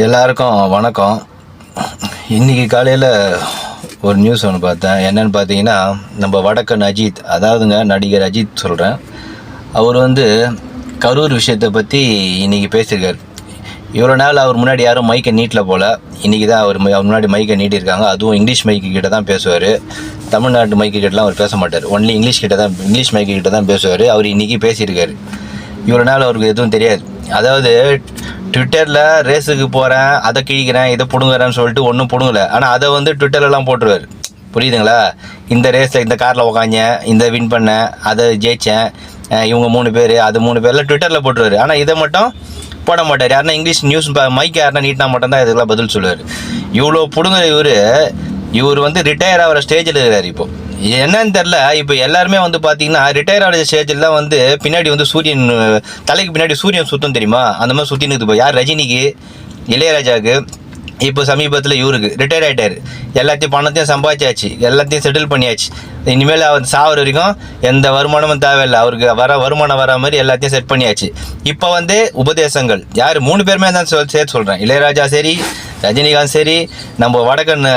எல்லாருக்கும் வணக்கம். இன்றைக்கி காலையில் ஒரு நியூஸ் ஒன்று பார்த்தேன். என்னென்னு பார்த்தீங்கன்னா, நம்ம வடக்கன் அஜித், அதாவதுங்க நடிகர் அஜித் சொல்கிறேன். அவர் கரூர் விஷயத்தை பற்றி இன்றைக்கி பேசியிருக்கார். இவ்வளோ நாள் அவர் முன்னாடி யாரும் மைக்கை நீட்டில் போல், இன்றைக்கி தான் அவர் முன்னாடி மைக்கை நீட்டியிருக்காங்க. அதுவும் இங்கிலீஷ் மைக்கு கிட்ட தான் பேசுவார். தமிழ்நாட்டு மைக்கு கிட்டலாம் அவர் பேச மாட்டார். ஒன்லி இங்கிலீஷ் மைக்கு கிட்ட தான் பேசுவார். அவர் இன்றைக்கி பேசியிருக்காரு. இவ்வளோ நாள் அவருக்கு எதுவும் தெரியாது. அதாவது ட்விட்டரில் ரேஸுக்கு போகிறேன், அதை கிழிக்கிறேன், இதை பிடுங்குறேன்னு சொல்லிட்டு ஒன்றும் பிடுங்கலை. ஆனால் அதை ட்விட்டர்லலாம் போட்டுருவார். புரியுதுங்களா? இந்த ரேஸில் இந்த காரில் உக்காஞ்சேன், இந்த வின் பண்ணேன், அதை ஜெயித்தேன், இவங்க 3 பேர், அது 3 பேரில் ட்விட்டரில் போட்டுருவார். ஆனால் இதை மட்டும் போட மாட்டார். யாருன்னா இங்கிலீஷ் நியூஸ் மைக் யாருன்னா நீட்டினா மட்டும்தான் இதுக்கெல்லாம் பதில் சொல்லுவார். இவ்வளோ பிடுங்குற இவர் ரிட்டையர் ஆகிற ஸ்டேஜில் இருக்கிறார். இப்போ என்னன்னு தெரில. இப்போ எல்லாருமே பார்த்தீங்கன்னா ரிட்டையர் ஆகிற ஸ்டேஜில் தான் பின்னாடி சூரியன் தலைக்கு பின்னாடி சூரியன் சுத்தம் தெரியுமா, அந்த மாதிரி சுற்றின்னு இப்போ யார், ரஜினிக்கு, இளையராஜாவுக்கு, இப்போ சமீபத்தில் இவருக்கு ரிட்டையர் ஆகிட்டார். எல்லாத்தையும் பணத்தையும் சம்பாதிச்சாச்சு, எல்லாத்தையும் செட்டில் பண்ணியாச்சு. இனிமேல் அவர் சாவர வரைக்கும் எந்த வருமானமும் தேவையில்லை. அவருக்கு வருமானம் வர மாதிரி எல்லாத்தையும் செட் பண்ணியாச்சு. இப்போ உபதேசங்கள் யார் 3 பேருமே தான் சேர்த்து சொல்கிறேன். இளையராஜா சரி, ரஜினிகாந்த் சரி, நம்ம வடக்கன்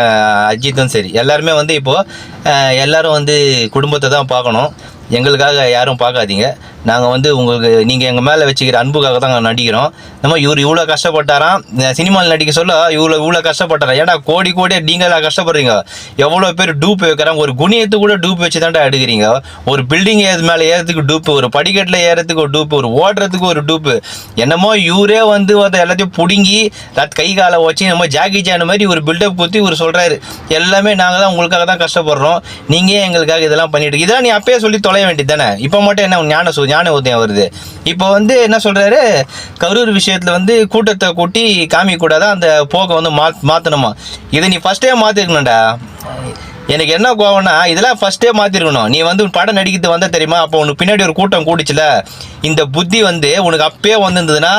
அஜித்தும் சரி, எல்லாருமே இப்போது எல்லோரும் குடும்பத்தை தான் பார்க்கணும். எங்களுக்காக யாரும் பார்க்காதீங்க. நாங்கள் உங்களுக்கு நீங்கள் எங்கள் மேலே வச்சுக்கிற அன்புக்காக தான் நாங்கள் நடிக்கிறோம். நம்ம இவர் இவ்வளோ கஷ்டப்பட்டாராம் சினிமாவில் நடிக்க சொல்ல, இவ்வளோ கஷ்டப்பட்டாராம். ஏன்னா கோடியாக நீங்களாக கஷ்டப்படுறீங்க. எவ்வளோ பேர் டூப் வைக்கிறாங்க. ஒரு குனியத்து கூட டூப் வச்சு தான்டா எடுக்கிறீங்க. ஒரு பில்டிங் மேலே ஏறதுக்கு டூப்பு, ஒரு படிக்கட்டில் ஏறதுக்கு ஒரு டூப்பு, ஒரு ஓடுறதுக்கு ஒரு டூப்பு. என்னமோ இவரே எல்லாத்தையும் பிடுங்கி கை காலை வச்சு நம்ம ஜாக்கி சான் மாதிரி ஒரு பில்டப் குத்தி இவர் சொல்கிறாரு, எல்லாமே நாங்கள் தான் உங்களுக்காக தான் கஷ்டப்படுறோம், நீங்கள் எங்களுக்காக இதெல்லாம் பண்ணிட்டு இதெல்லாம் நீ அப்பயே சொல்லி தொலைய வேண்டியது தானே. இப்போ மட்டும் என்ன ஞான உதயம் வருது. இப்போ என்ன சொல்றாரு, கரூர் விஷயத்துல கூட்டத்தை கூட்டி காமிக்க கூடாது, அந்த போக்கை மாத்தணுமா. இதை நீ ஃபர்ஸ்டே மாத்திருக்கணும்டா. எனக்கு என்ன கோவம்னா, இதெல்லாம் ஃபர்ஸ்டே மாத்திருக்கணும். நீ படம் நடிக்கிறது வந்த தெரியுமா, அப்போ உனக்கு பின்னாடி ஒரு கூட்டம் கூடிச்சுல, இந்த புத்தி உனக்கு அப்பயே வந்திருந்ததுன்னா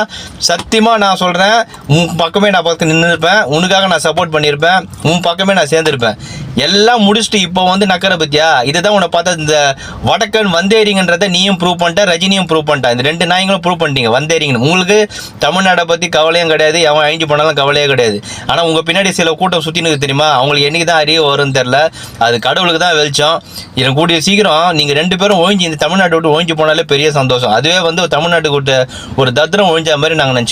சத்தியமா நான் சொல்றேன், உன் பக்கமே நான் நின்றுருப்பேன், உனக்காக நான் சப்போர்ட் பண்ணியிருப்பேன், உன் பக்கமே நான் சேர்ந்துருப்பேன். எல்லாம் முடிச்சுட்டு இப்போ நக்கரை பத்தியா, இதுதான் உன்னை பார்த்தா இந்த வடக்கன் வந்தேரிங்கன்றதை நீயும் ப்ரூவ் பண்ணிட்ட, ரஜினியும் ப்ரூவ் பண்ணிட்டான். இந்த 2 நாயங்களும் ப்ரூவ் பண்ணிட்டீங்க வந்தேரிங்கன்னு. உங்களுக்கு தமிழ்நாடை பற்றி கவலையும் கிடையாது, எவன் அழிஞ்சு போனாலும் கவலையே கிடையாது. ஆனால் உங்கள் பின்னாடி சில கூட்டம் சுற்றினுக்கு தெரியுமா, அவங்களுக்கு என்னைக்கு தான் அறிவு வரும்னு தெரில. அது கடவுளுக்கு தான் வெளிச்சம். எனக்கு கூடிய சீக்கிரம் நீங்கள் 2 பேரும் ஒழிஞ்சு இந்த தமிழ்நாட்டை விட்டு ஒழிஞ்சு போனாலே பெரிய சந்தோஷம். அதுவே தமிழ்நாட்டுக்கு ஒரு தத்திரம் ஒழிஞ்ச மாதிரி நாங்கள் நினச்சி